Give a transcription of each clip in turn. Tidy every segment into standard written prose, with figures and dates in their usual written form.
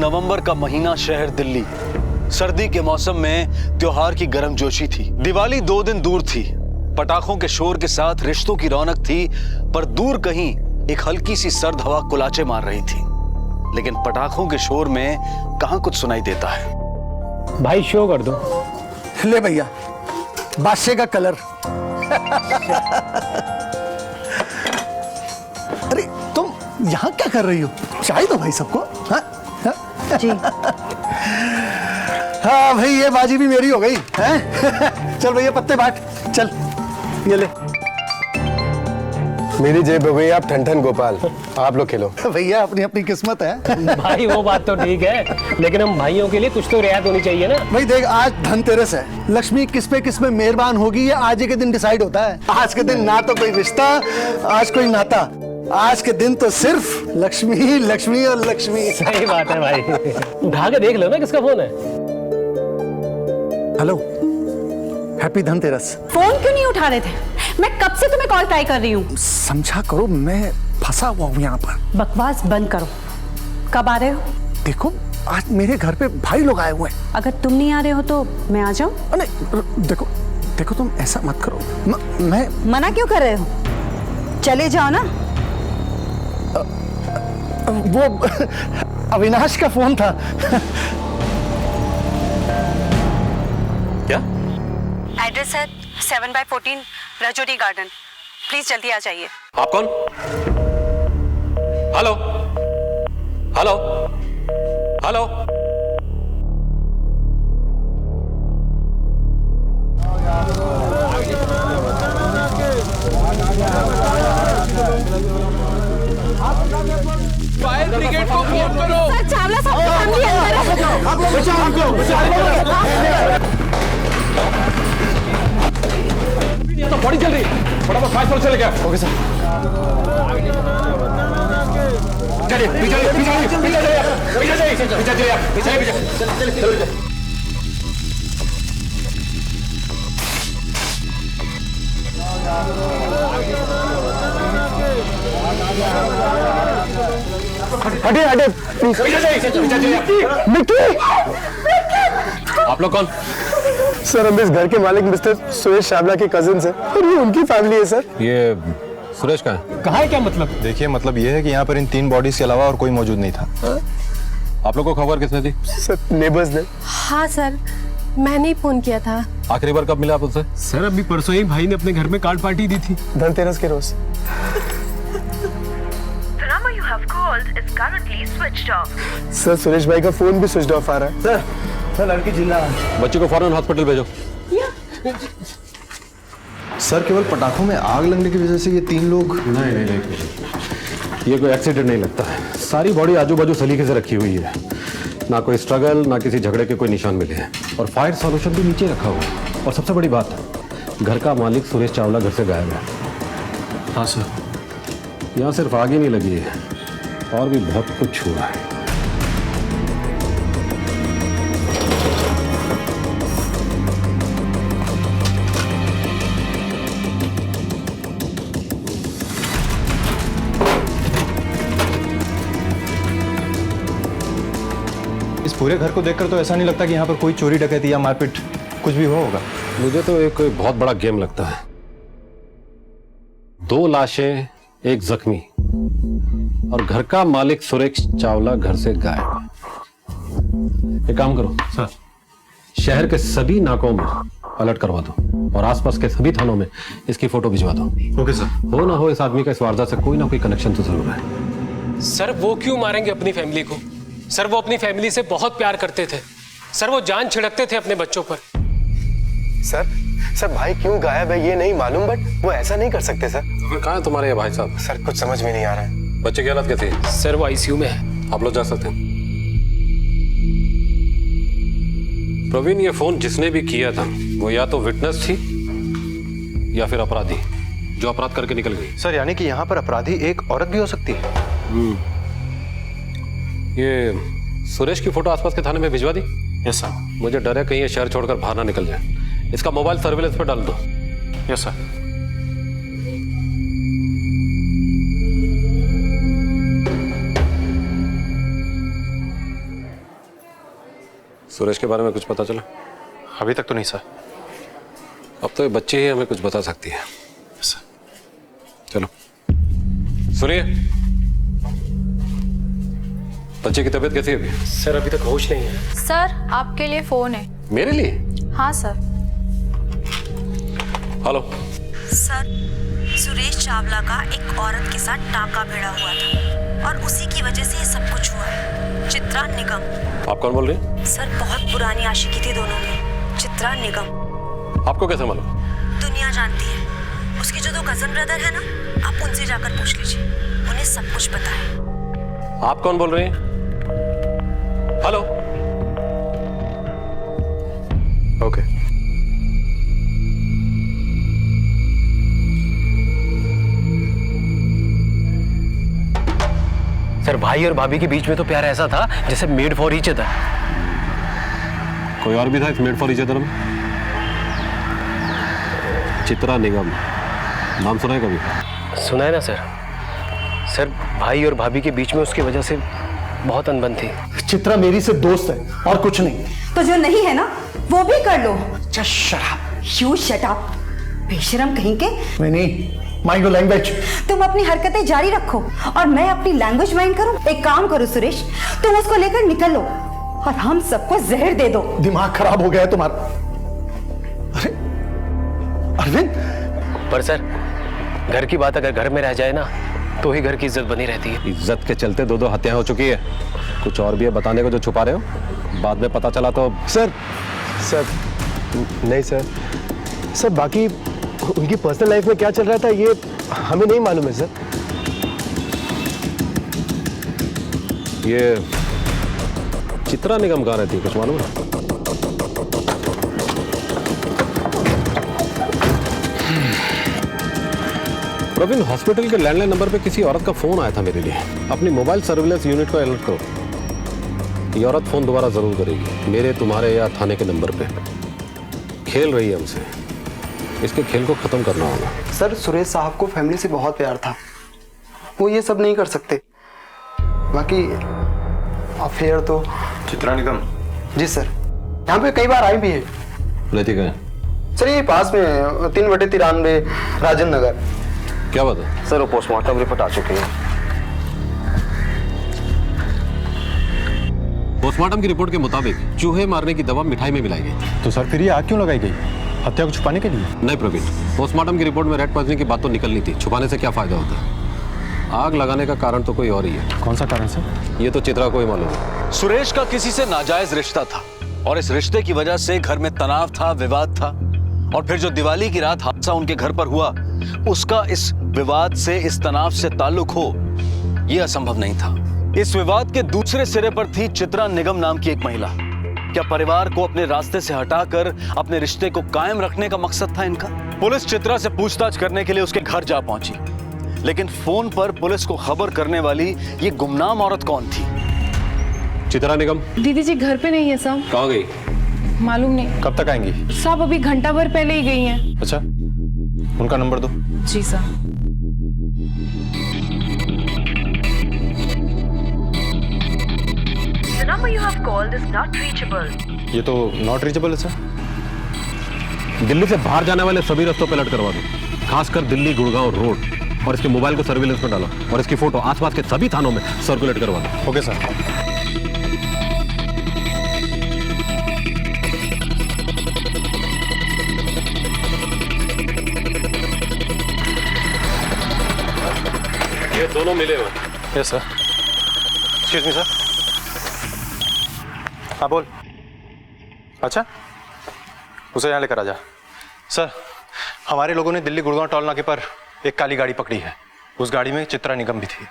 नवंबर का महीना, शहर दिल्ली। सर्दी के मौसम में त्योहार की गर्मजोशी थी। दिवाली 2 दिन दूर थी। पटाखों के शोर के साथ रिश्तों की रौनक थी, पर दूर कहीं एक हल्की सी सर्द हवा कुलाचे मार रही थी। लेकिन पटाखों के शोर में कहां कुछ सुनाई देता है। भाई शो कर दो। ले भैया, बादशाह का कलर। अरे तुम यहाँ क्या कर रही हो? चाय दो भाई सबको। हाँ हाँ जी। हाँ भाई, ये बाजी भी मेरी हो गई है। चल भैया पत्ते बांट, चल ये ले। मेरी जेब हो गई आप ठन गोपाल, आप लोग खेलो। भैया अपनी अपनी किस्मत है। भाई वो बात तो ठीक है, लेकिन हम भाइयों के लिए कुछ तो रियायत होनी चाहिए ना। भाई देख, आज धनतेरस है। लक्ष्मी किस पे मेहरबान होगी ये आज के दिन डिसाइड होता है। आज के दिन ना तो कोई रिश्ता, आज कोई नाता, आज के दिन तो सिर्फ लक्ष्मी लक्ष्मी और लक्ष्मी। सही बात है भाई। उठा के देख लो ना किसका फोन है। Hello, happy Dhanteras. फोन क्यों नहीं उठा रहे थे? मैं कब से तुम्हें कॉल ट्राई कर रही हूँ। समझा करो, मैं फंसा हुआ हूँ यहाँ पर। बकवास बंद करो। कब आ रहे हो? देखो, आज मेरे घर पे भाई लोग आए हुए हैं। अगर तुम नहीं आ रहे हो तो मैं आ जाऊं? नहीं, देखो देखो, तुम ऐसा मत करो। मैं मना क्यों कर रहे हो? चले जाओ ना। वो अविनाश का फोन था। क्या? एड्रेस है 7/14 रजोरी गार्डन। प्लीज जल्दी आ जाइए। आप कौन? Hello hello hello. Fire brigade को फोन करो। सर, चावला साहब की फैमिली अंदर है। तो बॉडी चल रही, फटाफट फायर चले गया। Okay sir. चलिए पीछे हटे आप लोग कौन? सर, हम इस घर के मालिक मिस्टर सुरेश चावला के कजिन है और ये उनकी फैमिली है सर। ये सुरेश का है? कहा है क्या मतलब? देखिए, मतलब ये है कि यहाँ पर इन 3 बॉडीज के अलावा और कोई मौजूद नहीं था। आप लोग को खबर किसने दी? सर, नेबर्स ने। हाँ सर, मैंने ही फोन किया था। आखिरी बार कब मिला आप उससे? सर अभी परसों ही भाई ने अपने घर में कार्ड पार्टी दी थी, धनतेरस के रोज। सर, सुरेश भाई का फोन भी स्विच ऑफ आ रहा है। सर लड़की जिंदा है। बच्चे को फौरन हॉस्पिटल भेजो। सर, केवल पटाखों में आग लगने की वजह से ये 3 लोग। नहीं, ये कोई एक्सीडेंट नहीं लगता है। सारी बॉडी आजू बाजू सलीके से रखी हुई है, ना कोई स्ट्रगल, ना किसी झगड़े के कोई निशान मिले हैं, और फायर सॉल्यूशन भी नीचे रखा हुआ है। और सबसे बड़ी बात, घर का मालिक सुरेश चावला घर से गायब है। हाँ सर। यहाँ सिर्फ आग ही नहीं लगी है, और भी बहुत कुछ हुआ है। इस पूरे घर को देखकर तो ऐसा नहीं लगता कि यहाँ पर कोई चोरी डकैती या मारपीट कुछ भी हुआ होगा। मुझे तो एक बहुत बड़ा गेम लगता है। 2 लाशें, 1 जख्मी, और घर का मालिक सुरेश चावला घर से गायब। एक काम करो सर, शहर के सभी नाकों में अलर्ट करवा दो, और आसपास के सभी थानों में इसकी फोटो भिजवा दो। Okay sir. हो ना हो, इस आदमी का इस वारदात से कोई ना कोई कनेक्शन तो जरूर है। सर वो क्यों मारेंगे अपनी फैमिली को? सर वो अपनी फैमिली से बहुत प्यार करते थे। सर वो जान छिड़कते थे अपने बच्चों पर। सर भाई क्यों गायब है ये नहीं मालूम, बट वो ऐसा नहीं कर सकते सर। तो फिर कहाँ है तुम्हारे ये भाई साहब? सर, कुछ समझ में नहीं आ रहा है। बच्चे की हालत कैसी है? सर वो आईसीयू में है। आप लोग जा सकते हैं। प्रवीण, ये फोन जिसने भी किया था वो या तो विटनेस थी या फिर अपराधी जो अपराध करके निकल गई। सर, यानी कि यहाँ पर अपराधी एक औरत भी हो सकती है। ये सुरेश की फोटो आसपास के थाने में भिजवा दी। Yes sir. मुझे डर है कहीं ये शहर छोड़कर बाहर ना निकल जाए। इसका मोबाइल सर्विलेंस पर डाल दो। Yes sir. सुरेश के बारे में कुछ पता चला? अभी तक तो नहीं सर। अब तो ये बच्चे ही हमें कुछ बता सकती है। चलो सुनिए, बच्चे की तबीयत कैसी है अभी? सर अभी तक होश नहीं है। सर आपके लिए फोन है। मेरे लिए? हाँ sir. Hello sir, Suresh Chawla का एक औरत के साथ टाका भिड़ा हुआ था और उसी की वजह से ये सब कुछ हुआ है। चित्रा निगम। आप कौन बोल रहे हैं? सर, बहुत पुरानी आशिकी थी दोनों में। चित्रा निगम। आपको कैसे मालूम? दुनिया जानती है। उसके जो 2 कजन ब्रदर है ना, आप उनसे जाकर पूछ लीजिए, उन्हें सब कुछ पता है। आप कौन बोल रहे हैं? हेलो। ओके। सर, भाई और भाभी के बीच में तो प्यार ऐसा था जैसे मेड फॉर ईच अदर। कोई और भी था इस मेड फॉर ईच अदर में? चित्रा निगम नाम सुना है कभी? सुना है ना सर। सर, भाई और भाभी के बीच में उसकी वजह से बहुत अनबन थी। चित्रा मेरी से दोस्त है और कुछ नहीं। तो जो नहीं है ना वो भी कर लो। Just shut up. You shut up. बेशरम कहीं के। नहीं, माइंड योर लैंग्वेज। तुम अपनी हरकतें जारी रखो और मैं अपनी लैंग्वेज माइंड करूं। एक काम करो सुरेश, तुम उसको लेकर निकल लो और हम सबको जहर दे दो। दिमाग खराब हो गया है तुम्हारा। अरे अरविंद। पर सर, घर की बात अगर घर में रह जाए ना तो ही घर की इज्जत बनी रहती है। इज्जत के चलते 2 हत्याएं हो चुकी है। कुछ और भी है बताने को जो छुपा रहे हो? बाद में पता चला तो? सर नहीं सर। सर, बाकी उनकी पर्सनल लाइफ में क्या चल रहा था ये हमें नहीं मालूम है सर। ये चित्रा निगम कहाँ रहती है, कुछ मालूम है? प्रवीण, हॉस्पिटल के लैंडलाइन नंबर पे किसी औरत का फोन आया था मेरे लिए। अपनी मोबाइल सर्विलेंस यूनिट को अलर्ट करो। ये औरत फोन दोबारा जरूर करेगी, मेरे, तुम्हारे या थाने के नंबर पे। खेल रही है हमसे, इसके खेल को खत्म करना होगा। सर, सुरेश साहब को फैमिली से बहुत प्यार था, वो ये सब नहीं कर सकते। बाकी अफेयर तो। चित्रा निगम? जी सर, यहाँ पे कई बार आई भी है। रहती कहाँ? सर, ये पास में 3/93 राजेंद्र नगर। क्या बात है? सर, वो पोस्टमार्टम रिपोर्ट आ चुकी है। पोस्टमार्टम की रिपोर्ट के मुताबिक चूहे मारने की दवा मिठाई में मिलाई गई। तो सर फिर ये आग क्यों लगाई गई? हत्या को छुपाने के लिए? नहीं प्रवीण, पोस्टमार्टम की रिपोर्ट में रेड पॉइजनिंग की बात तो निकलनी थी। छुपाने से क्या फायदा होता है? आग लगाने का कारण तो कोई और ही है। कौन सा कारण सर? ये तो चित्रा को ही मालूम है। सुरेश का किसी से नाजायज रिश्ता था और इस रिश्ते की वजह से घर में तनाव था, विवाद था। और फिर जो दिवाली की रात हादसा उनके घर पर हुआ, उसका इस विवाद से, इस तनाव से ताल्लुक हो, यह असंभव नहीं था। इस विवाद के दूसरे सिरे पर थी चित्रा निगम नाम की एक महिला। क्या परिवार को अपने रास्ते से हटाकर अपने रिश्ते को कायम रखने का मकसद था इनका? पुलिस चित्रा से पूछताछ करने के लिए उसके घर जा पहुंची, लेकिन फोन पर पुलिस को खबर करने वाली ये गुमनाम औरत कौन थी? चित्रा निगम दीदी जी घर पे नहीं है साहब। कहाँ गई? मालूम नहीं कब तक आएंगी? साहब, अभी घंटा भर पहले ही गई हैं। अच्छा, उनका नंबर दो। जी साहब। The number you have called is not reachable. ये तो नॉट रीचेबल है सर। दिल्ली से बाहर जाने वाले सभी रास्तों पे अलर्ट करवा दो, खासकर दिल्ली गुड़गांव रोड। और इसके मोबाइल को सर्विलेंस में डालो और इसकी फोटो आसपास के सभी थानों में सर्कुलेट करवा दो। Okay sir. ये दोनों मिले हुए। Yes sir. Excuse me sir. हाँ बोल। अच्छा, उसे यहाँ लेकर आ जा। सर, हमारे लोगों ने दिल्ली गुड़गांव टोल नाके पर एक काली गाड़ी पकड़ी है। उस गाड़ी में चित्रा निगम भी थी।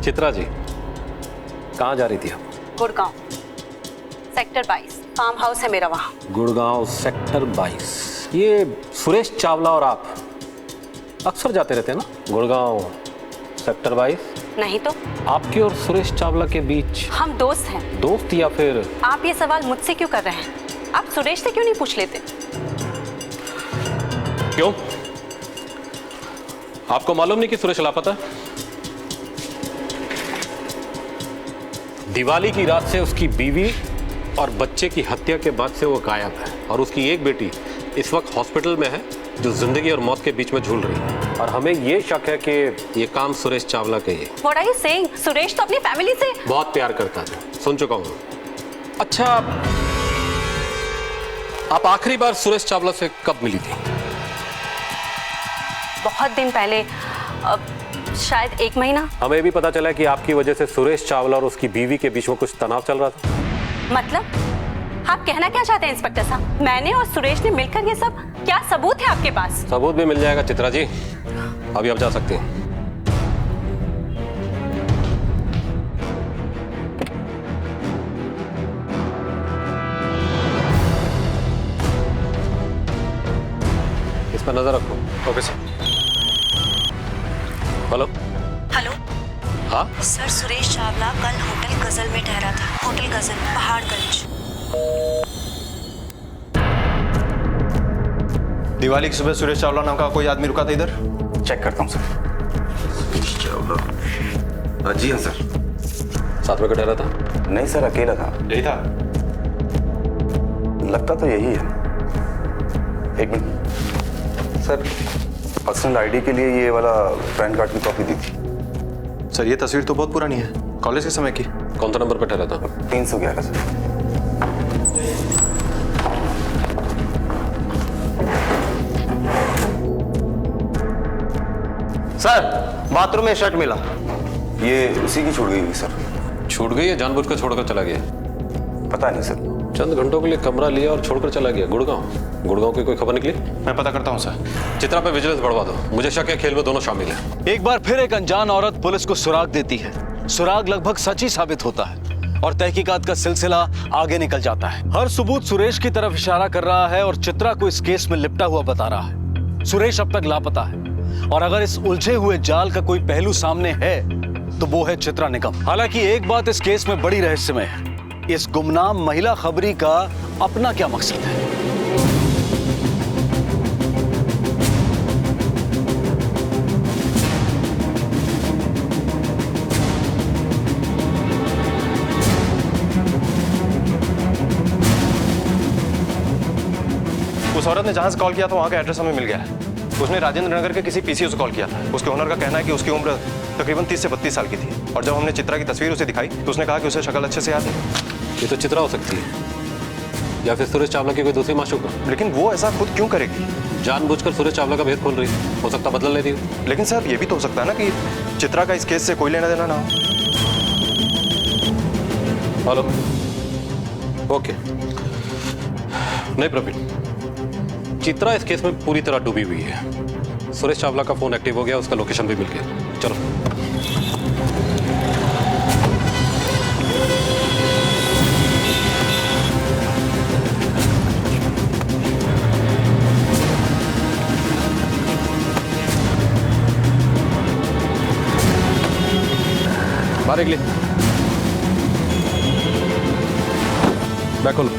चित्रा जी कहाँ जा रही थी आप? गुड़गांव सेक्टर 22 फार्म हाउस है मेरा वहाँ। गुड़गांव सेक्टर 22। ये सुरेश चावला और आप अक्सर जाते रहते हैं ना गुड़गांव सेक्टर 22? नहीं तो। आपके और सुरेश चावला के बीच? हम दोस्त हैं। दोस्त या फिर? आप ये सवाल मुझसे क्यों कर रहे हैं? आप सुरेश से क्यों नहीं पूछ लेते? क्यों? आपको मालूम नहीं कि सुरेश लापता? दिवाली की रात से उसकी बीवी और बच्चे की हत्या के बाद से वो गायब है और उसकी एक बेटी इस वक्त हॉस्पिटल में है जो जिंदगी और मौत के बीच में झूल रही है और हमें ये शक है कि ये काम सुरेश चावला का ही है। What are you saying? Suresh तो अपनी फैमिली से बहुत प्यार करता था, सुन चुका हूँ। अच्छा, आप आखिरी बार सुरेश चावला से कब मिली थी? बहुत दिन पहले, शायद 1 महीना। हमें भी पता चला कि आपकी वजह से सुरेश चावला और उसकी बीवी के बीच में कुछ तनाव चल रहा था। मतलब आप कहना क्या चाहते हैं इंस्पेक्टर साहब? मैंने और सुरेश ने मिलकर ये सब, क्या सबूत है आपके पास? सबूत भी मिल जाएगा चित्रा जी, अभी आप जा सकते हैं। इस पर नजर रखो। Okay sir. हेलो। हेलो। हाँ सर, सुरेश चावला कल होटल गजल में ठहरा था। होटल गजल, पहाड़गंज। दिवाली की सुबह सुरेश चावला नाम का कोई आदमी रुका था इधर? चेक करता हूँ सर। सुरेश चावला, जी हाँ सर। साथ में ठहरा था? नहीं सर, अकेला था। यही था? लगता तो यही है। एक मिनट सर, पर्सनल आईडी के लिए ये वाला पैन कार्ड की कॉपी दी थी। सर ये तस्वीर तो बहुत पुरानी है, कॉलेज के समय की। कौन सा नंबर पे ठहरा था? 311 सर। सर, बाथरूम में शर्ट मिला। ये उसी की छूट गई हुई सर। छूट गई या जानबूझकर छोड़कर चला गया? पता नहीं सर। चंद घंटों के लिए कमरा लिया और छोड़कर चला गया। गुड़गांव की कोई खबर निकली? मैं पता करता हूँ सर। चित्रा पे विजिलेंस बढ़वा दो, मुझे शक है खेल में दोनों शामिल हैं। एक बार फिर एक अनजान औरत पुलिस को सुराग देती है। सुराग लगभग सच ही साबित होता है और तहकीकात का सिलसिला आगे निकल जाता है। हर सबूत सुरेश की तरफ इशारा कर रहा है और चित्रा को इस केस में लिपटा हुआ बता रहा है। सुरेश अब तक लापता है और अगर इस उलझे हुए जाल का कोई पहलू सामने है तो वो है चित्रा निगम। हालांकि एक बात इस केस में बड़ी रहस्यमय है, इस गुमनाम महिला खबरी का अपना क्या मकसद है। उस औरत ने जहां से कॉल किया था वहां का एड्रेस हमें मिल गया है। उसने राजेंद्र नगर के किसी पीसीओ से कॉल किया था। उसके ओनर का कहना है कि उसकी उम्र तकरीबन 30 से 32 साल की थी और जब हमने चित्रा की तस्वीर उसे दिखाई तो उसने कहा कि उसे शक्ल अच्छे से याद नहीं। ये तो चित्रा हो सकती है या फिर सुरेश चावला की कोई दूसरी माशूका। लेकिन वो ऐसा खुद क्यों करेगी? जानबूझकर सुरेश चावला का भेद खोल रही है, हो सकता बदला लेती हो। लेकिन सर ये भी तो हो सकता है ना कि चित्रा का इस केस से कोई लेना देना ना हो। हेलो। ओके। नहीं प्रवीण, चित्रा इस केस में पूरी तरह डूबी हुई है। सुरेश चावला का फोन एक्टिव हो गया, उसका लोकेशन भी मिल गया। चलो। बाहर निकलिए। बैक खोलो।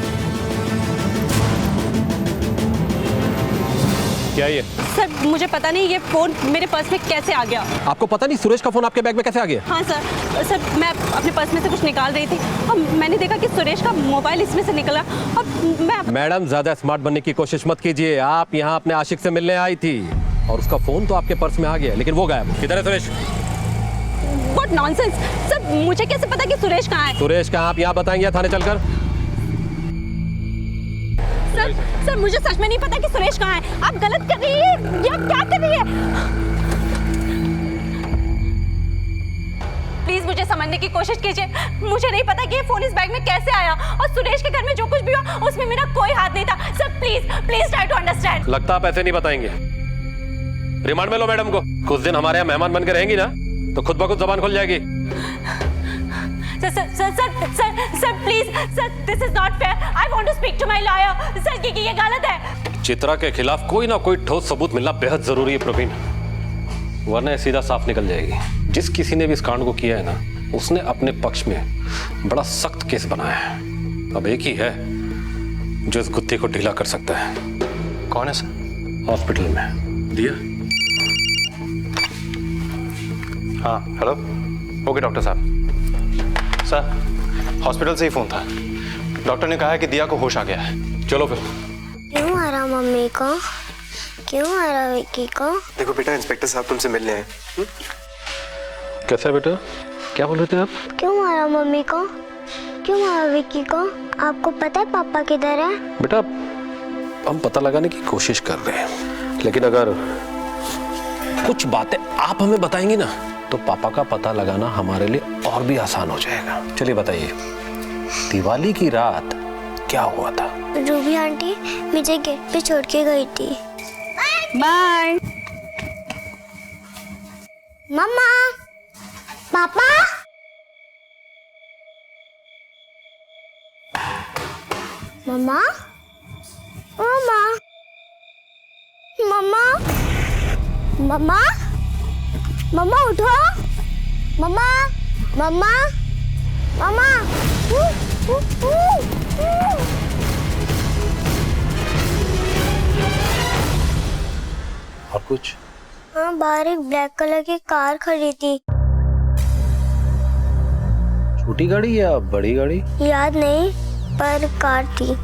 क्या ये? सर, मुझे पता नहीं ये फोन मेरे पर्स में कैसे आ गया। आपको पता नहीं सुरेश का फोन आपके बैग में कैसे आ गया? हाँ सर, मैं अपने पर्स में से कुछ निकाल रही थी और मैंने देखा कि सुरेश का मोबाइल इसमें से निकला और मैं। मैडम, ज्यादा स्मार्ट बनने की कोशिश मत कीजिए। आप यहाँ अपने आशिक से मिलने आई थी और उसका फोन तो आपके पर्स में आ गया, लेकिन वो गायब। किधर है सुरेश? What nonsense! सर, मुझे कैसे पता कि सुरेश कहाँ है? सुरेश कहाँ, आप यहाँ बताएंगे थाने चलकर? सर, मुझे सच में नहीं पता कि सुरेश कहाँ है। आप गलत कर रही है या क्या कर रही है? प्लीज मुझे समझने की कोशिश कीजिए। मुझे नहीं पता कि ये फोन इस बैग में कैसे आया और सुरेश के घर में जो कुछ भी हुआ उसमें मेरा कोई हाथ नहीं था। Sir please try to understand. लगता आप ऐसे नहीं बताएंगे। रिमांड में लो मैडम को। कुछ दिन हमारे यहाँ मेहमान बनकर रहेंगी ना तो खुद ब खुद जबान खुल जाएगी। Sir please sir, this is not fair. I want to speak to my lawyer. Sir ये गलत है। चित्रा के खिलाफ कोई ना कोई ठोस सबूत मिलना बेहद जरूरी है प्रवीण, वरना ये सीधा साफ निकल जाएगी। जिस किसी ने भी इस कांड को किया है ना, उसने अपने पक्ष में बड़ा सख्त केस बनाया है। अब एक ही है जो इस गुत्थी को ढीला कर सकता है। कौन है सर? हॉस्पिटल में दिया। हाँ हेलो। ओके डॉक्टर साहब। सर हॉस्पिटल से ही फोन था। डॉक्टर ने कहा है कि दिया को होश आ गया है। चलो फिर। क्यों मारा मम्मी को? क्यों मारा विक्की को? देखो बेटा, इंस्पेक्टर साहब तुमसे मिलने आए। कैसा है बेटा? क्या बोल रहे थे आप? क्यों मारा मम्मी को? क्यों मारा विक्की को? आपको पता है पापा किधर है? बेटा हम पता लगाने की कोशिश कर रहे हैं, लेकिन अगर कुछ बातें आप हमें बताएंगी ना तो पापा का पता लगाना हमारे लिए और भी आसान हो जाएगा। चलिए बताइए, दिवाली की रात क्या हुआ था? रूबी आंटी मुझे गेट पे छोड़ के गई थी। बाय। मम्मा, पापा, मम्मा, मम्मा, मम्मा, मम्मा, मम्मा उठो, मम्मा, मम्मा, मम्मा। और कुछ? हाँ, बाहर एक ब्लैक कलर की कार खड़ी थी। छोटी गाड़ी या बड़ी गाड़ी? याद नहीं, पर कार थी।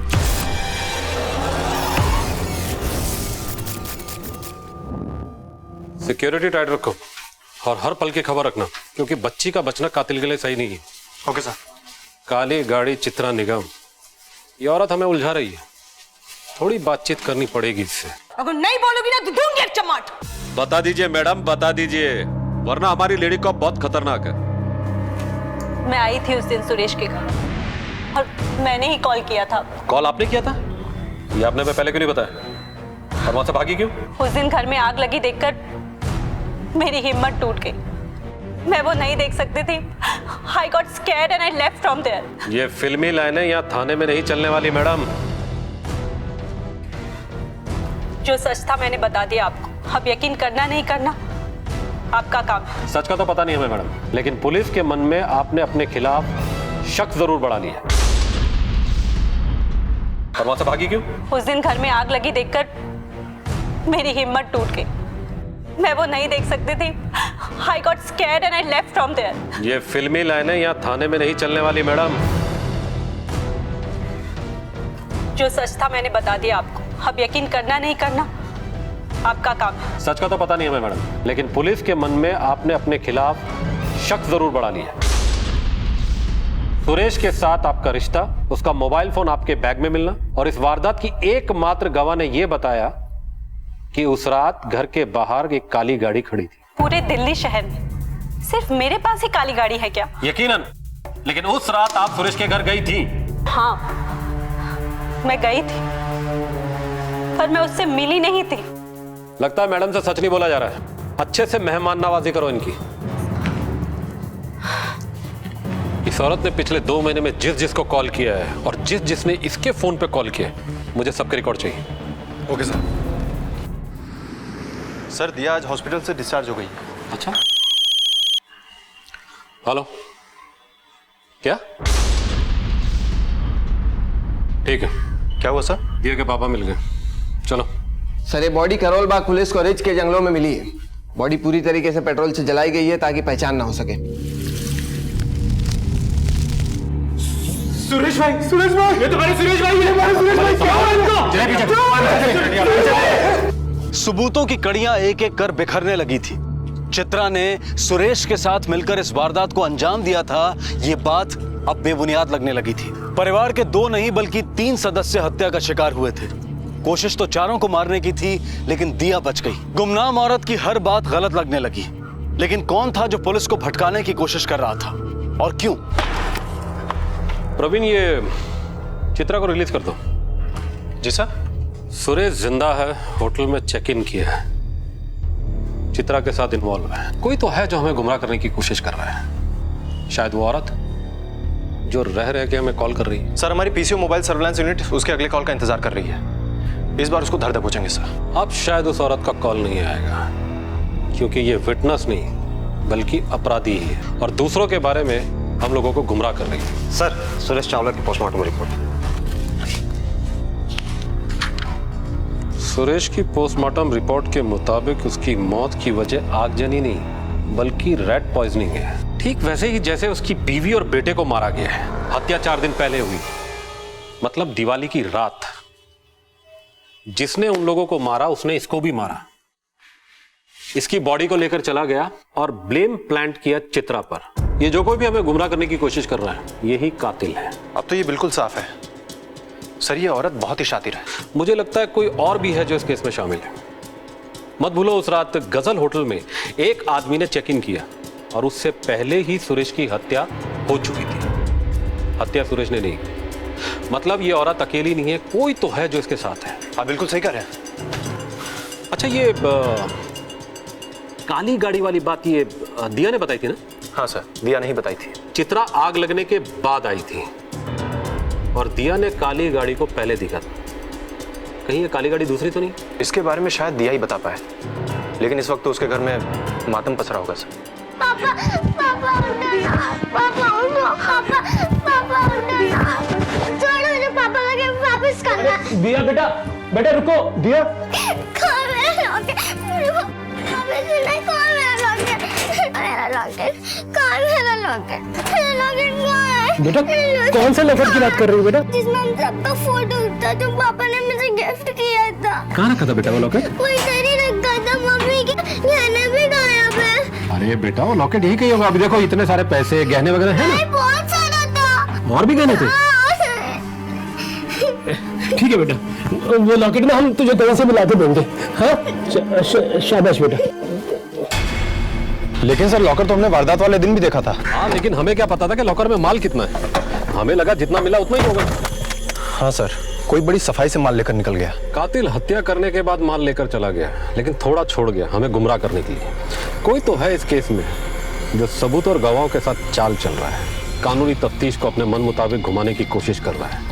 सिक्योरिटी टाइट रखो और हर पल की खबर रखना, क्योंकि बच्ची का बचना कातिल के लिए सही नहीं है। Okay sir. काली गाड़ी चित्रा निगम, ये औरत हमें उलझा रही है, थोड़ी बातचीत करनी पड़ेगी इससे। अगर नहीं बोलोगी ना तो दूंगी एक चमाट। बता दीजिए मैडम, बता दीजिए, वरना हमारी लेडी कॉप बहुत खतरनाक है। मैं आई थी उस दिन सुरेश के घर और मैंने ही कॉल किया था। कॉल आपने किया था? ये आपने हमें पहले क्यों नहीं बताया? और वहां से भागी क्यों? उस दिन घर में आग लगी देखकर मेरी हिम्मत टूट गई। मैं वो नहीं देख सकती थी। I got scared and I left from there. ये फिल्मी लाइनें यहाँ थाने में नहीं चलने वाली मैडम। जो सच था मैंने बता दिया आपको। अब यकीन करना नहीं करना आपका काम है। सच का तो पता नहीं हमें मैडम, लेकिन पुलिस के मन में आपने अपने खिलाफ शक जरूर बढ़ा लिया। और वहां से भागी क्यों? उस दिन घर में आग लगी देखकर मेरी हिम्मत टूट गई। मैं वो नहीं देख सकती थी। I got scared and I left from there. ये फिल्मी लाइनें यहाँ थाने में नहीं चलने वाली मैडम। जो सच था मैंने बता दिया आपको। अब यकीन करना नहीं करना आपका काम है। सच का तो पता नहीं हमें मैडम, लेकिन पुलिस के मन में आपने अपने खिलाफ शक जरूर बढ़ा लिया। सुरेश के साथ आपका रिश्ता, उसका मोबाइल फोन आपके बैग में मिलना और इस वारदात की एकमात्र गवाह ने यह बताया कि उस रात घर के बाहर एक काली गाड़ी खड़ी थी। पूरे दिल्ली शहर में सिर्फ मेरे पास ही काली गाड़ी है क्या? यकीनन, लेकिन उस रात आप सुरेश के घर गई थी। हाँ, मैं गई थी, पर मैं उससे मिली नहीं थी। लगता है मैडम से सच नहीं बोला जा रहा है। अच्छे से मेहमान नवाजी करो इनकी। इस औरत ने पिछले 2 महीने में जिसको कॉल किया है और जिसने इसके फोन पे कॉल किया है, मुझे सबके रिकॉर्ड चाहिए। Okay sir. सर, दिया आज हॉस्पिटल से डिस्चार्ज हो गई है। अच्छा, हेलो, क्या? ठीक है। क्या हुआ सर? दिया के पापा मिल गए। चलो सर, ये बॉडी करोल बाग पुलिस को रिच के जंगलों में मिली है। बॉडी पूरी तरीके से पेट्रोल से जलाई गई है ताकि पहचान ना हो सके। सुरेश भाई, ये तुम्हारे सुरेश भाई है। क्या हुआ इनको? सबूतों की कड़ियां एक एक कर बिखरने लगी थी। चित्रा ने सुरेश के साथ मिलकर इस वारदात को अंजाम दिया था, ये बात अब बेबुनियाद लगने लगी थी। परिवार के 2 नहीं बल्कि 3 सदस्य हत्या का शिकार हुए थे। कोशिश तो चारों को मारने की थी, लेकिन दिया बच गई। गुमनाम औरत की हर बात गलत लगने लगी, लेकिन कौन था जो पुलिस को भटकाने की कोशिश कर रहा था और क्यों? प्रवीण, ये चित्रा को रिलीज कर दो। जी सर। सुरेश जिंदा है, होटल में चेक इन किया है, चित्रा के साथ इन्वॉल्व है। कोई तो है जो हमें गुमराह करने की कोशिश कर रहा है। शायद वो औरत जो रह के हमें कॉल कर रही है। सर, हमारी पीसीओ मोबाइल सर्विलांस यूनिट उसके अगले कॉल का इंतजार कर रही है। इस बार उसको धर दबोचेंगे सर। अब शायद उस औरत का कॉल नहीं आएगा, क्योंकि ये विटनेस नहीं बल्कि अपराधी है और दूसरों के बारे में हम लोगों को गुमराह कर रही है। सर, सुरेश चावला की पोस्टमार्टम रिपोर्ट। सुरेश की पोस्टमार्टम रिपोर्ट के मुताबिक उसकी मौत की वजह आगजनी नहीं बल्कि रेड पॉइजनिंग है। ठीक वैसे ही जैसे उसकी बीवी और बेटे को मारा गया है। हत्या 4 दिन पहले हुई। मतलब दिवाली की रात जिसने उन लोगों को मारा उसने इसको भी मारा, इसकी बॉडी को लेकर चला गया और ब्लेम प्लांट किया चित्रा पर। ये जो कोई भी हमें गुमराह करने की कोशिश कर रहा है यही कातिल है। अब तो ये बिल्कुल साफ है सर, ये औरत बहुत ही शातिर है। मुझे लगता है कोई और भी है जो इस केस में शामिल है। मत भूलो उस रात गजल होटल में एक आदमी ने चेक इन किया और उससे पहले ही सुरेश की हत्या हो चुकी थी। हत्या सुरेश ने नहीं, मतलब ये औरत अकेली नहीं है, कोई तो है जो इसके साथ है। आप बिल्कुल सही कह रहे हैं। अच्छा ये काली गाड़ी वाली बात ये दिया ने बताई थी ना? हाँ सर, दिया नहीं बताई थी। चित्रा आग लगने के बाद आई थी और दिया ने काली गाड़ी को पहले देखा था। कहीं ये काली गाड़ी दूसरी तो नहीं? इसके बारे में शायद दिया ही बता पाए, लेकिन इस वक्त तो उसके घर में मातम पसरा होगा सर। पापा पापा उठो ना, पापा उठो, पापा पापा उठो ना, छोड़ो मुझे, पापा लगे वापस करना। दिया बेटा, बेटा रुको। दिया कौन मेरा लॉकेट? वापस नहीं, कौन मेरा लॉकेट? मेरा लॉकेट कौन? मेरा लॉकेट, मेरा लॉकेट कौन है? बेटा कौन से लॉकेट की बात कर रही हो बेटा? जिसमें हम सबका फोटो था जो पापा ने मुझे गिफ्ट किया था। कहाँ रखा था बेटा वो लॉकेट? वो इधर ही रखा था, मम्मी के गहने भी गायब है। अरे बेटा वो लॉकेट यही कहीं होगा। अभी देखो इतने सारे पैसे गहने वगैरह हैं ना? बहुत सारा था। और भी गहने थे? ठीक है बेटा, वो लॉकेट ना हम तुझे कहीं से मिला के देंगे। हाँ शाबाश बेटा। लेकिन सर लॉकर तो हमने वारदात वाले दिन भी देखा था। हाँ लेकिन हमें क्या पता था कि लॉकर में माल कितना है? हमें लगा जितना मिला उतना ही होगा। हाँ सर, कोई बड़ी सफाई से माल लेकर निकल गया। कातिल हत्या करने के बाद माल लेकर चला गया, लेकिन थोड़ा छोड़ गया हमें गुमराह करने के लिए। कोई तो है इस केस में जो सबूत और गवाहों के साथ चाल चल रहा है, कानूनी तफ्तीश को अपने मन मुताबिक घुमाने की कोशिश कर रहा है।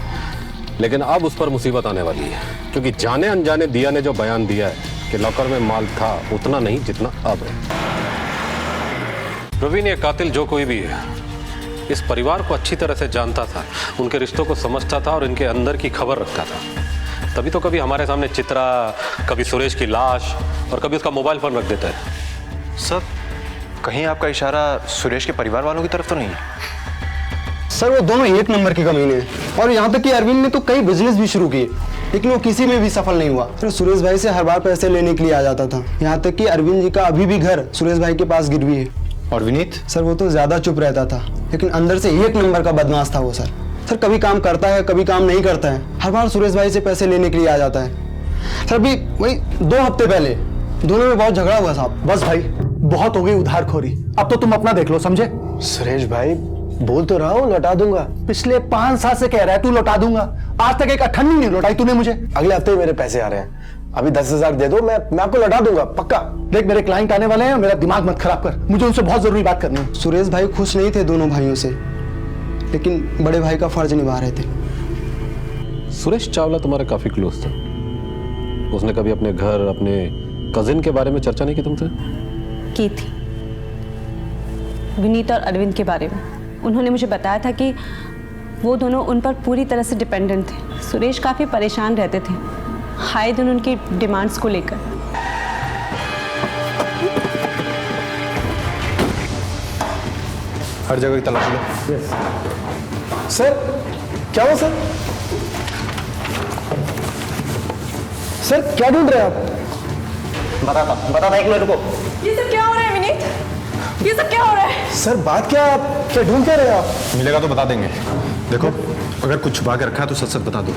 लेकिन अब उस पर मुसीबत आने वाली है, क्योंकि जाने अनजाने दिया ने जो बयान दिया है कि लॉकर में माल था उतना नहीं जितना अब है। प्रवीण ये कातिल जो कोई भी है इस परिवार को अच्छी तरह से जानता था, उनके रिश्तों को समझता था और इनके अंदर की खबर रखता था। तभी तो कभी हमारे सामने चित्रा, कभी सुरेश की लाश और कभी उसका मोबाइल फोन रख देता है। सर कहीं आपका इशारा सुरेश के परिवार वालों की तरफ तो नहीं है? सर वो दोनों एक नंबर के कमीने हैं, और यहाँ तक कि अरविंद ने तो कई बिजनेस भी शुरू किए, लेकिन वो किसी में भी सफल नहीं हुआ। फिर सुरेश भाई से हर बार पैसे लेने के लिए आ जाता था, यहाँ तक कि अरविंद जी का अभी भी घर सुरेश भाई के पास गिरवी है। और विनीत? सर वो तो ज्यादा चुप रहता था, लेकिन अंदर से एक नंबर का बदमाश था वो। सर कभी काम करता है कभी काम नहीं करता है, हर बार सुरेश भाई से पैसे लेने के लिए आ जाता है। सर अभी वही 2 हफ्ते पहले दोनों में बहुत झगड़ा हुआ साहब। बस भाई बहुत हो गई उधारखोरी, अब तो तुम अपना देख लो, समझे? सुरेश भाई बोल तो रहा हूँ लौटा दूंगा। पिछले 5 साल से कह रहा है तू लौटा दूंगा, आज तक एक अठन्नी नहीं लौटाई तूने मुझे। अगले हफ्ते मेरे पैसे आ रहे हैं, अभी 10,000 दे दो, मैं आपको लौटा दूंगा पक्का। देख मेरे क्लाइंट आने वाले हैं, मेरा दिमाग मत खराब कर, मुझे उनसे बहुत जरूरी बात करनी है। सुरेश भाई खुश नहीं थे दोनों भाइयों से, लेकिन बड़े भाई का फर्ज निभा रहे थे। सुरेश चावला तुम्हारे काफी क्लोज था, उसने कभी अपने घर, अपने कजिन के बारे में चर्चा नहीं की तुमसे? की थी, विनीत और अरविंद के बारे में। उन्होंने मुझे बताया था कि वो दोनों उन पर पूरी तरह से डिपेंडेंट थे। सुरेश काफ़ी परेशान रहते थे आए दिन उनकी डिमांड्स को लेकर। हर जगह की तलाशी लो। सर क्या हुआ सर? सर क्या ढूंढ रहे हैं आप? बता 1 मिनट रुको। ये सब क्या हो रहा है विनीत? ये सब क्या हो रहा है? सर बात क्या, आप क्या ढूंढ क्या रहे हैं आप? मिलेगा तो बता देंगे। देखो अगर कुछ छुपा के रखा है तो सच सच बता दो,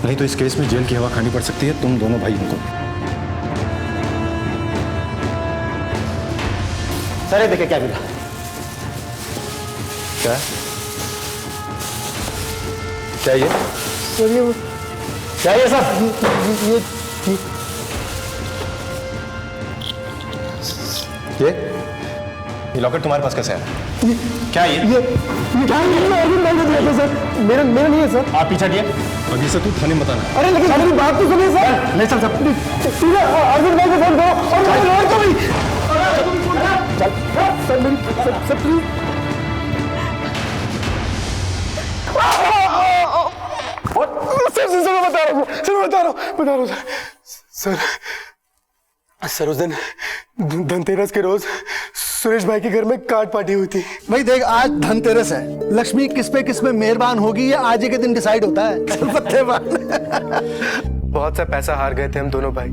नहीं तो इस केस में जेल की हवा खानी पड़ सकती है तुम दोनों भाइयों को। सर ये देखिए क्या मिला। क्या क्या ये? सर ये क्या ये सर? ये लॉकेट तुम्हारे पास कैसे आया? क्या ये सर मेरा नहीं है सर। आप पीछा हटिए, अभी से तू थाने में बताना। अरे लेकिन मेरी बात तो सुनिए सर। नहीं चल सीधा अरविंद भाई को फोन करो और मेरे लॉयर को भी। चल सर मेरी सर प्लीज। सर मैं बता रहा हूँ सर उस दिन धनतेरस के रोज सुरेश भाई के घर में कार्ड पार्टी हुई थी। भाई देख, आज धनतेरस है, लक्ष्मी किस पे मेहरबान होगी ये आज ही के दिन डिसाइड होता है। चल पत्ते बांध। बहुत सा पैसा हार गए थे हम दोनों भाई,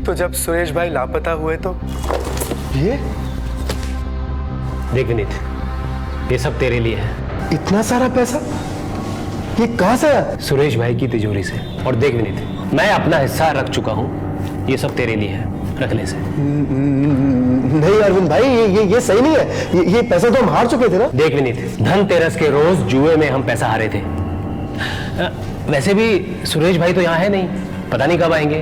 तो जब सुरेश भाई लापता हुए तो ये देख विनीत, ये सब तेरे लिए है। इतना सारा पैसा ये कहाँ से आया? सुरेश भाई की तिजोरी से। और देख विनीत, मैं अपना हिस्सा रख चुका हूँ, ये सब तेरे लिए है, रख ले से। नहीं अरविंद भाई, ये सही नहीं है। ये पैसा तो हम हार चुके थे ना। देख विनीत, धनतेरस के रोज जुए में हम पैसा हारे थे। वैसे भी सुरेश भाई तो यहाँ है नहीं, पता नहीं कब आएंगे,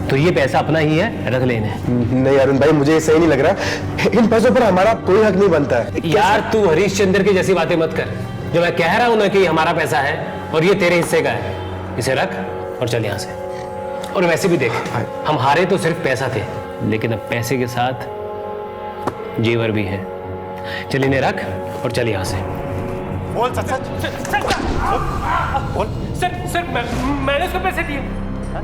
तो ये पैसा अपना ही है, रख लेने। नहीं अरविंद भाई, मुझे सही नहीं लग रहा। इन पैसों पर हमारा कोई हक नहीं बनता है। यार तू हरीशचंद्र की जैसी बातें मत कर। जो मैं कह रहा हूं ना कि हमारा पैसा है और ये तेरे हिस्से का है, इसे रख और चल यहां से। और वैसे भी देख, हम हारे तो सिर्फ पैसा थे, लेकिन अब पैसे के साथ जेवर भी है। चल इन्हें रख और चल यहां से। बोल सच बोल। सर मैंने उसको पैसे दिए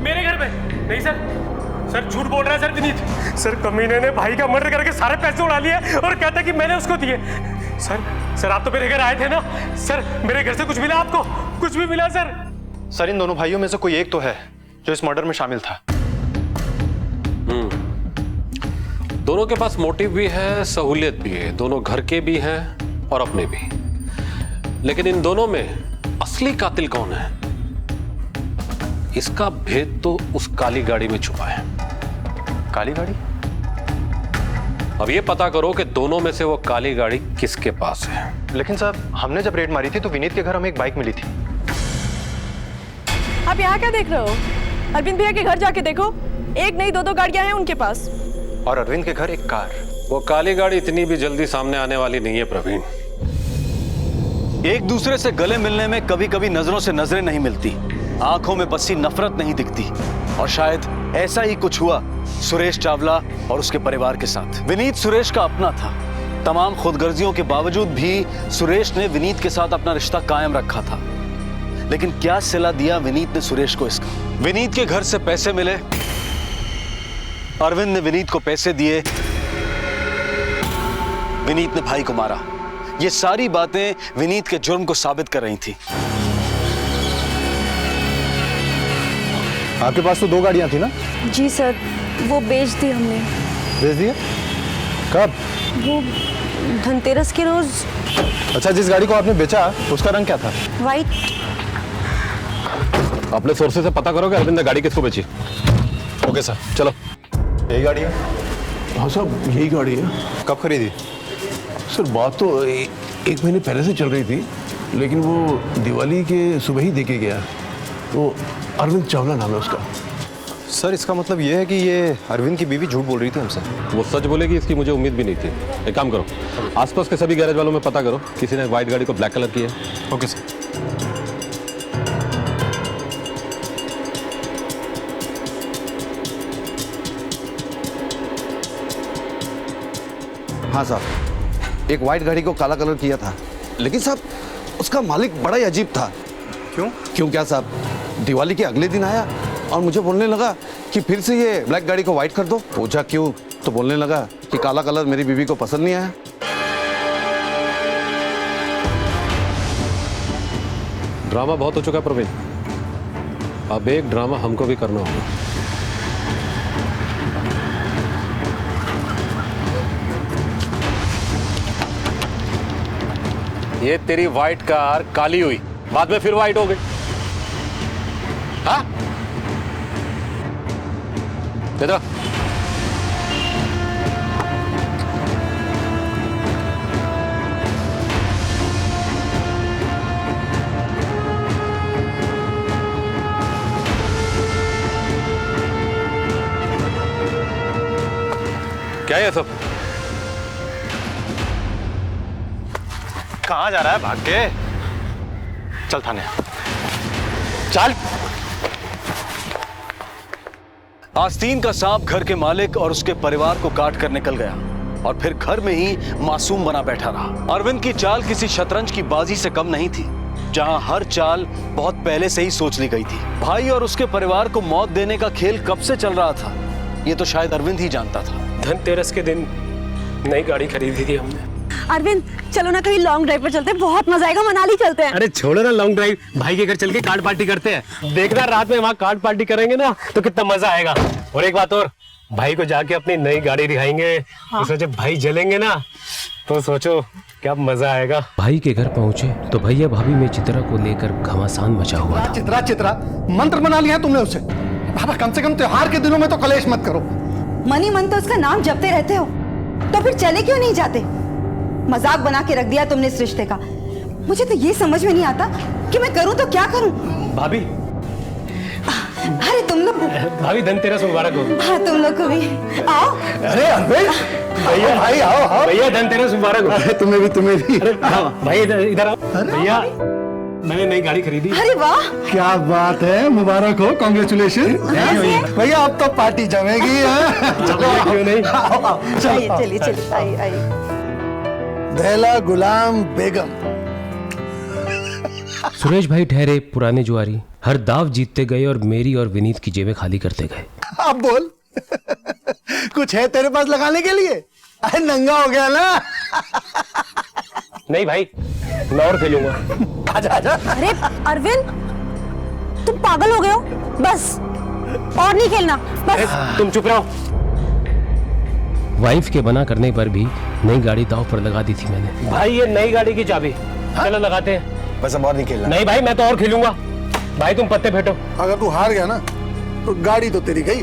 मेरे घर में। नहीं सर झूठ बोल रहा है सर विनीत। सर कमीने ने भाई का मर्डर करके सारे पैसे उड़ा लिए और कहता कि मैंने उसको दिए। सर आप तो मेरे घर आए थे ना। सर मेरे घर से कुछ मिला आपको? कुछ भी मिला सर? सर इन दोनों भाइयों में से कोई एक तो है जो इस मर्डर में शामिल था। दोनों के पास मोटिव भी है, सहूलियत भी है, दोनों घर के भी हैं और अपने भी। लेकिन इन दोनों में असली कातिल कौन है, इसका भेद तो उस काली गाड़ी में छुपा है। काली गाड़ी? अब ये पता करो कि दोनों में से वो काली गाड़ी किसके पास है। लेकिन साहब, हमने जब रेड मारी थी तो विनीत के घर हमें एक बाइक मिली थी। आप यहाँ क्या देख रहे हो? अरविंद भैया के घर जाके देखो, एक नहीं दो गाड़ियां हैं उनके पास। और अरविंद के घर एक कार। वो काली गाड़ी इतनी भी जल्दी सामने आने वाली नहीं है प्रवीण। एक दूसरे से गले मिलने में कभी कभी नजरों से नजरें नहीं मिलती, आंखों में बसी नफरत नहीं दिखती। और शायद ऐसा ही कुछ हुआ सुरेश चावला और उसके परिवार के साथ। विनीत सुरेश का अपना था। तमाम खुदगर्जियों के बावजूद भी सुरेश ने विनीत के साथ अपना रिश्ता कायम रखा था। लेकिन क्या सिला दिया विनीत ने सुरेश को इसका? विनीत के घर से पैसे मिले, अरविंद ने विनीत को पैसे दिए, विनीत ने भाई को मारा। ये सारी बातें विनीत के जुर्म को साबित कर रही थी। आपके पास तो 2 गाड़ियां थी ना? जी सर, वो बेच दी हमने। बेच दिया? कब? वो धनतेरस के रोज। अच्छा, जिस गाड़ी को आपने बेचा उसका रंग क्या था? वाइट। अपने सोर्सेज से पता करो कि अरविंद ने गाड़ी किसको बेची। ओके सर, चलो। यही गाड़ी है? हाँ साहब, यही गाड़ी है। कब खरीदी? सर बात तो 1 महीने पहले से चल रही थी, लेकिन वो दिवाली के सुबह ही देके गया। तो अरविंद चावला नाम है उसका। सर इसका मतलब ये है कि ये अरविंद की बीवी झूठ बोल रही थी हमसे। वो सच बोलेगी इसकी मुझे उम्मीद भी नहीं थी। एक काम करो, आसपास के सभी गैरेज वालों में पता करो किसी ने व्हाइट गाड़ी को ब्लैक कलर किया है। Okay sir. हाँ साहब, एक व्हाइट गाड़ी को काला कलर किया था, लेकिन साहब उसका मालिक बड़ा ही अजीब था। क्यों क्या साहब, दिवाली के अगले दिन आया और मुझे बोलने लगा कि फिर से ये ब्लैक गाड़ी को व्हाइट कर दो। पूछा क्यों, तो बोलने लगा कि काला कलर मेरी बीवी को पसंद नहीं आया। ड्रामा बहुत हो चुका है प्रवीण, अब एक ड्रामा हमको भी करना होगा। ये तेरी व्हाइट कार काली हुई, बाद में फिर व्हाइट हो गई। हाँ? इधर क्या है सब? कहाँ जा रहा है भाग के? चल थाने चल। आस्तीन का सांप घर के मालिक और उसके परिवार को काट कर निकल गया और फिर घर में ही मासूम बना बैठा रहा। अरविंद की चाल किसी शतरंज की बाजी से कम नहीं थी, जहां हर चाल बहुत पहले से ही सोच ली गई थी। भाई और उसके परिवार को मौत देने का खेल कब से चल रहा था, ये तो शायद अरविंद ही जानता था। धनतेरस के दिन नई गाड़ी खरीदी थी हमने। अरविंद चलो ना कहीं लॉन्ग ड्राइव पर चलते हैं, बहुत मजा आएगा, मनाली चलते हैं। अरे छोड़ो ना लॉन्ग ड्राइव, भाई के घर चल के कार्ड पार्टी करते हैं। देखना रात में वहाँ कार्ड पार्टी करेंगे ना तो कितना मजा आएगा। और एक बात और, भाई को जाके अपनी नई गाड़ी दिखाएंगे। तो सोचो भाई जलेंगे ना तो सोचो क्या मजा आएगा। भाई के घर पहुंचे तो भैया भाभी में चित्रा को लेकर घमासान मचा हुआ था। चित्रा चित्रा मंत्र बना लिया तुमने उसे। बाबा कम से कम त्योहार के दिनों में तो कलेश मत करो। मनी मन तो उसका नाम जपते रहते हो, तो फिर चले क्यों नहीं जाते? मजाक बना के रख दिया तुमने इस रिश्ते का। मुझे तो ये समझ में नहीं आता कि मैं करूं तो क्या करूं। भाभी, अरे तुम लोग, भाभी धनतेरस मुबारक हो। हाँ तुम लोग को भी आओ। अरे अरविंद, भैया भाई आओ आओ। भैया धनतेरस मुबारक हो। अरे तुम्हें भी। अरे भाई इधर आओ। भैया मैंने नई गाड़ी खरीदी। अरे वाह, क्या बात है, मुबारक हो, कांग्रेचुलेशन। भैया अब तो पार्टी जमेगी। क्यों नहीं? चलिए आइए। बेला गुलाम बेगम। सुरेश भाई ठहरे पुराने जुआरी, हर दाव जीतते गए और मेरी और विनीत की जेबें खाली करते गए। अब बोल कुछ है तेरे पास लगाने के लिए? अरे नंगा हो गया ना। नहीं भाई, मैं और खेलूंगा। आजा। अरे अरविंद तुम पागल हो गए हो, बस और नहीं खेलना बस। तुम चुप रहो। वाइफ के मना करने पर भी नई गाड़ी दांव पर लगा दी थी मैंने। भाई ये नई गाड़ी की चाबी। चलो लगाते हैं। बस अब और नहीं खेलना। नहीं भाई मैं तो और खेलूंगा। भाई तुम पत्ते फेंटो। अगर तू हार गया ना तो गाड़ी तो तेरी गई।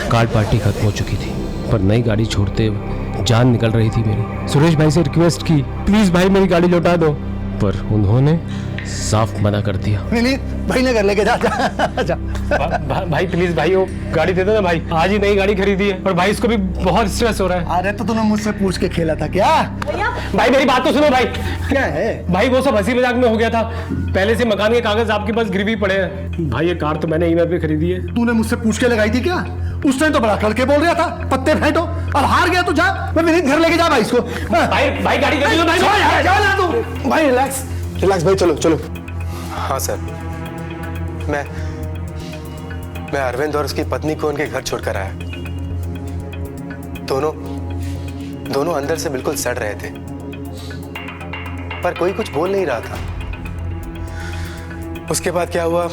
कार्ड पार्टी खत्म हो चुकी थी पर नई गाड़ी छोड़ते जान निकल रही थी मेरी। सुरेश भाई से रिक्वेस्ट की, प्लीज भाई मेरी गाड़ी लौटा दो, पर उन्होंने साफ मना कर दिया। विनीत भाई ने घर लेके जा। भाई प्लीज भाई वो गाड़ी दे दो ना भाई, आज ही नई गाड़ी खरीदी है और भाई इसको भी बहुत स्ट्रेस हो रहा है। अरे तो तूने मुझसे पूछ के खेला था क्या? भाई मेरी बात तो सुनो भाई। क्या है भाई? वो सब हंसी मजाक में हो गया था, पहले से मकान के कागज आपके पास गिरवी पड़े हैं। भाई ये कार तो मैंने ईएमआई पे खरीदी है। तूने मुझसे पूछ के लगाई थी क्या? उस टाइम तो बड़ा करके बोल रहा था पत्ते फेंटो, और हार गया तो जा। मैं विनीत घर लेके जा भाई इसको। भाई गाड़ी दे दो भाई। जा तू भाई। रिलैक्स भाई, चलो। हाँ सर, मैं अरविंद और उसकी पत्नी को उनके घर छोड़कर आया। दोनों अंदर से बिल्कुल सड़ रहे थे, पर कोई कुछ बोल नहीं रहा था। उसके बाद क्या हुआ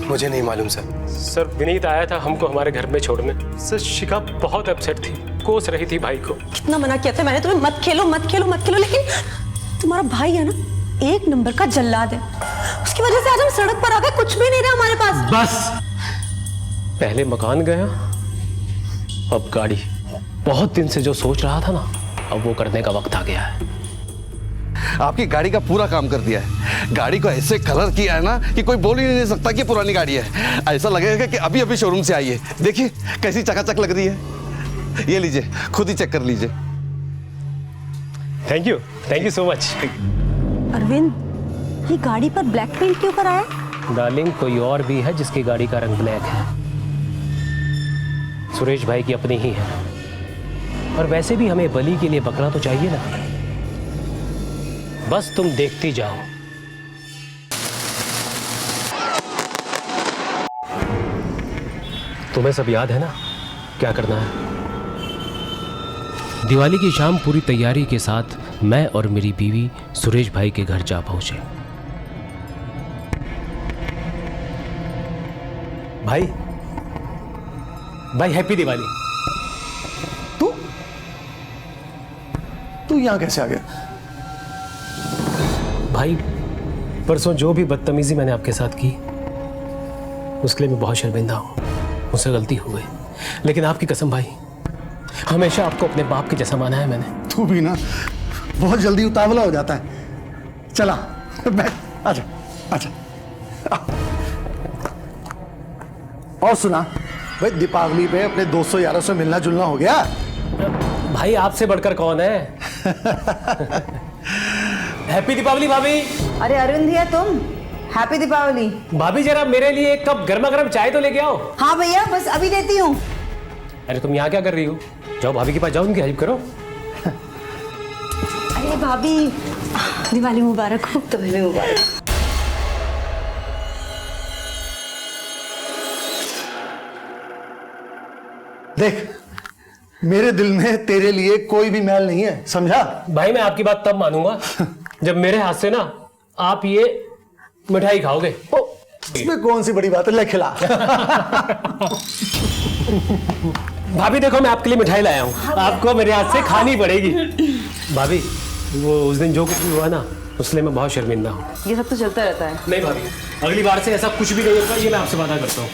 मुझे नहीं मालूम सर। विनीत आया था हमको हमारे घर में छोड़ने। सर शिखा बहुत अपसेट थी, कोस रही थी भाई को। कितना मना किया था मैंने तुम्हें, मत खेलो, लेकिन तुम्हारा भाई है ना एक नंबर का जल्लाद है। उसकी वजह से आज हम सड़क पर आ गए, कुछ भी नहीं रहा हमारे पास। बस पहले मकान गया, अब गाड़ी। बहुत दिन से जो सोच रहा था ना, अब वो करने का वक्त आ गया है। आपकी गाड़ी का पूरा काम कर दिया है। गाड़ी को ऐसे कलर किया है ना कि कोई बोल ही नहीं सकता कि पुरानी गाड़ी है। ऐसा लगेगा कि अभी अभी शोरूम से आई है। देखिए कैसी चकाचक लग रही है। ये लीजिए, खुद ही चेक कर लीजिए। Thank you so much. Arvind ये गाड़ी पर ब्लैक पेंट क्यों कराया? डार्लिंग कोई और भी है जिसकी गाड़ी का रंग ब्लैक है। सुरेश भाई की अपनी ही है। और वैसे भी हमें बलि के लिए बकरा तो चाहिए ना। बस तुम देखती जाओ। तुम्हें सब याद है ना क्या करना है? दिवाली की शाम पूरी तैयारी के साथ मैं और मेरी बीवी सुरेश भाई के घर जा पहुंचे। भाई हैप्पी दिवाली। तू यहाँ कैसे आ गया? भाई परसों जो भी बदतमीजी मैंने आपके साथ की उसके लिए मैं बहुत शर्मिंदा हूं। मुझसे गलती हो गई, लेकिन आपकी कसम भाई, हमेशा आपको अपने बाप के जैसा माना है मैंने। तू भी ना बहुत जल्दी उतावला हो जाता है। चला बैठ, आजा। और सुना भाई, दीपावली पे अपने दोस्तों यारों से मिलना जुलना हो गया? भाई आपसे बढ़कर कौन है? हैप्पी दीपावली भाभी। अरे अरविंद भैया तुम, हैप्पी दीपावली। भाभी जरा मेरे लिए एक कप गर्मा गर्म चाय तो लेके आओ। हाँ भैया बस अभी देती हूँ। अरे तुम यहाँ क्या कर रही हो? जाओ भाभी के पास जाओ, उनकी हेल्प करो। अरे भाभी दिवाली मुबारक हो। तुम्हें भी मुबारक। देख मेरे दिल में तेरे लिए कोई भी मैल नहीं है, समझा? भाई मैं आपकी बात तब मानूंगा जब मेरे हाथ से ना आप ये मिठाई खाओगे। इसमें कौन सी बड़ी बात है, ले खिला। भाभी देखो मैं आपके लिए मिठाई लाया हूँ, आपको मेरे हाथ से खानी पड़ेगी। भाभी वो उस दिन जो कुछ भी हुआ ना, उसलिए मैं बहुत शर्मिंदा हूँ। ये सब तो चलता रहता है। नहीं भाभी, अगली बार से ऐसा कुछ भी नहीं होगा, ये मैं आपसे वादा करता हूँ।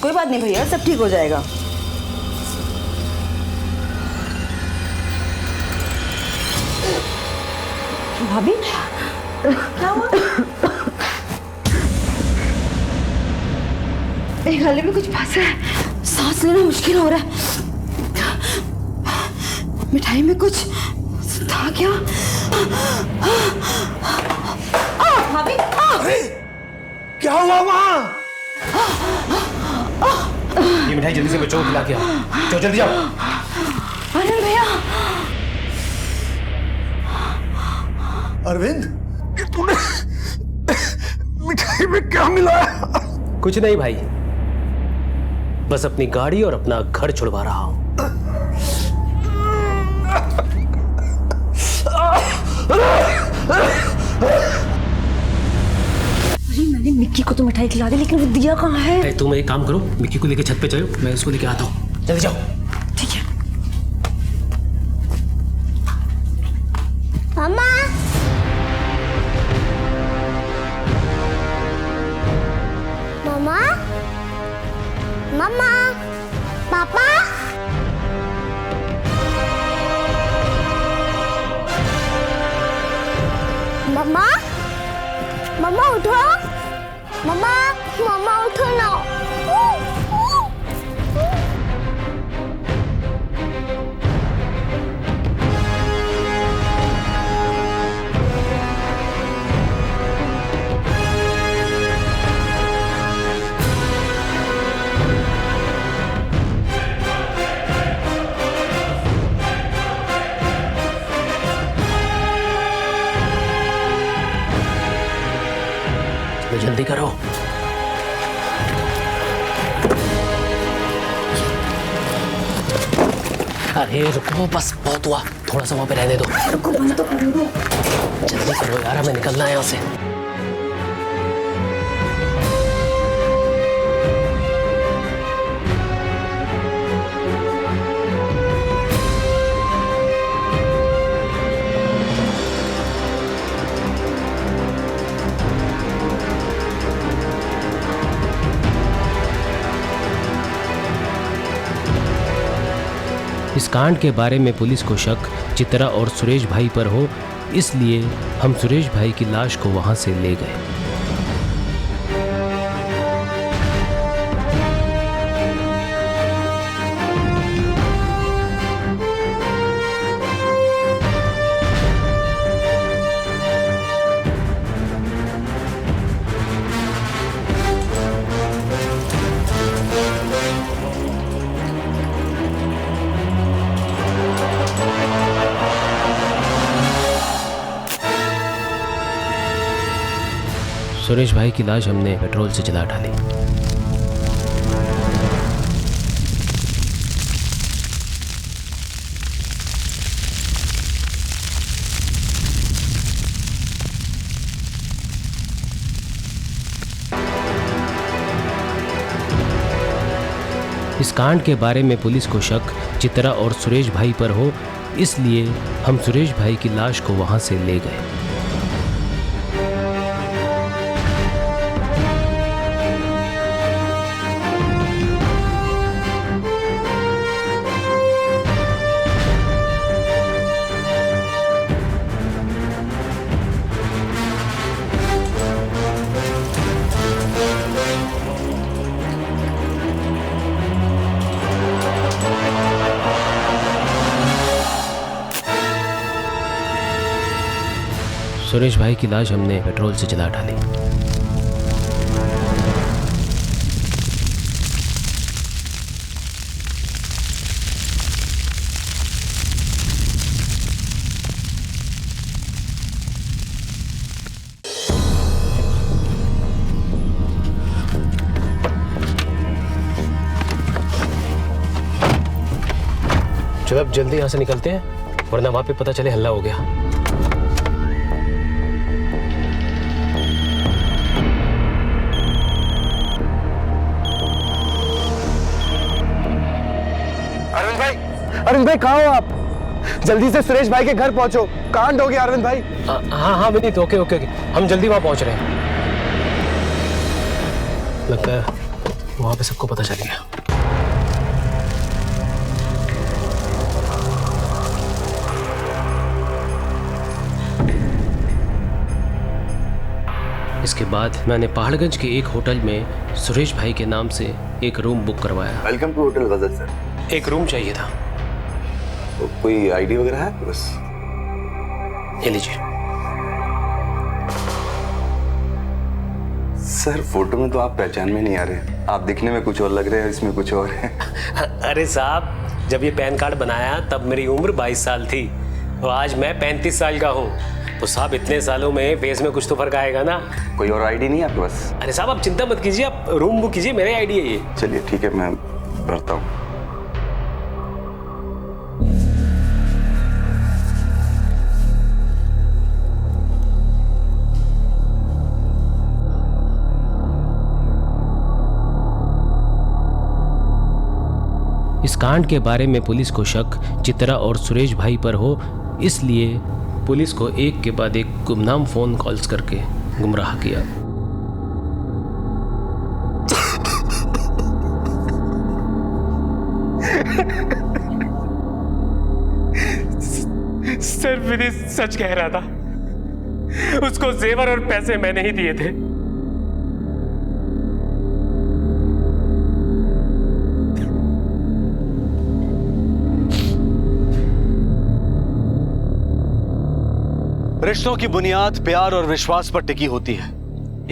कोई बात नहीं भैया, सब ठीक हो जाएगा। भाभी क्या हुआ? मेरे गले में कुछ फंसा है, सांस लेना मुश्किल हो रहा है। मिठाई में कुछ था क्या? भाभी क्या हुआ वहां? ये मिठाई जल्दी से बच्चों को खिला के आओ। चलो जल्दी जाओ। अरे भैया। अरविंद, तूने मिठाई में क्या मिलाया? कुछ नहीं भाई, बस अपनी गाड़ी और अपना घर छुड़वा रहा हूं। अरे मैंने मिक्की को तो मिठाई खिला दी, लेकिन वो दिया कहाँ है? तुम एक काम करो, मिक्की को लेकर छत पे चलो, मैं उसको लेकर आता हूँ। जल्दी जाओ। ठीक है। मामा, मामा, मामा, पापा, मामा, मामा उठो, मामा, मामा उठो ना। जल्दी करो। अरे रुको, बस बहुत हुआ, थोड़ा सा वहां पे रहने दो। रुको, बंद तो करो। जल्दी करो यार, हमें निकलना है यहाँ से। इस कांड के बारे में पुलिस को शक चित्रा और सुरेश भाई पर हो, इसलिए हम सुरेश भाई की लाश को वहां से ले गए। सुरेश भाई की लाश हमने पेट्रोल से जला डाली। इस कांड के बारे में पुलिस को शक चित्रा और सुरेश भाई पर हो, इसलिए हम सुरेश भाई की लाश को वहां से ले गए। सुरेश भाई की लाश हमने पेट्रोल से जला डाली। चलो अब जल्दी यहाँ से निकलते हैं, वरना वहाँ पे पता चले हल्ला हो गया। अरविंद भाई कहाँ हो आप? जल्दी से सुरेश भाई के घर पहुंचो, कांड हो गया अरविंद भाई। हाँ हाँ विनीत, ओके ओके ओके, हम जल्दी वहाँ पहुँच रहे हैं। लगता है वहाँ पे सबको पता चल गया। इसके बाद मैंने पहाड़गंज के एक होटल में सुरेश भाई के नाम से एक रूम बुक करवाया। वेलकम टू होटल गजल सर। एक रूम चाहिए था। तो कोई आईडी वगैरह है? बस ये लीजिए। सर फोटो में तो आप पहचान में नहीं आ रहे, आप दिखने में कुछ और लग रहे हैं, इसमें कुछ और है। अरे साहब, जब ये पैन कार्ड बनाया तब मेरी उम्र 22 साल थी और आज मैं 35 साल का हूँ। तो साहब इतने सालों में फेस में कुछ तो फर्क आएगा ना। कोई और आईडी नहीं है आपके पास? अरे साहब आप चिंता मत कीजिए, आप रूम बुक कीजिए, मेरी आईडी है ये। चलिए ठीक है, मैं भरता हूँ। इस कांड के बारे में पुलिस को शक चित्रा और सुरेश भाई पर हो, इसलिए पुलिस को एक के बाद एक गुमनाम फोन कॉल्स करके गुमराह किया। सर विनीत सच कह रहा था, उसको जेवर और पैसे मैंने ही दिए थे। रिश्तों की बुनियाद प्यार और विश्वास पर टिकी होती है।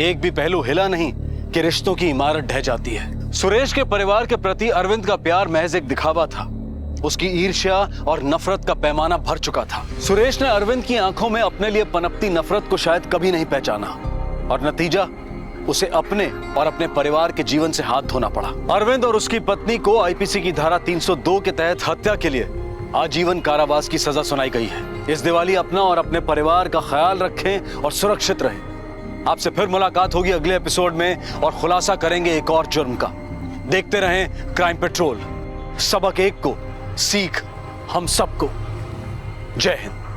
एक भी पहलू हिला नहीं कि रिश्तों की इमारत ढह जाती है। सुरेश के परिवार के प्रति अरविंद का प्यार महज एक दिखावा था। उसकी ईर्ष्या और नफरत का पैमाना भर चुका था। सुरेश ने अरविंद की आंखों में अपने लिए पनपती नफरत को शायद कभी नहीं पहचाना और नतीजा उसे अपने और अपने परिवार के जीवन से हाथ धोना पड़ा। अरविंद और उसकी पत्नी को आईपीसी की धारा 302 के तहत हत्या के लिए आजीवन कारावास की सजा सुनाई गई है। इस दिवाली अपना और अपने परिवार का ख्याल रखें और सुरक्षित रहें। आपसे फिर मुलाकात होगी अगले एपिसोड में और खुलासा करेंगे एक और जुर्म का। देखते रहें क्राइम पेट्रोल। सबक एक को, सीख हम सबको। जय हिंद।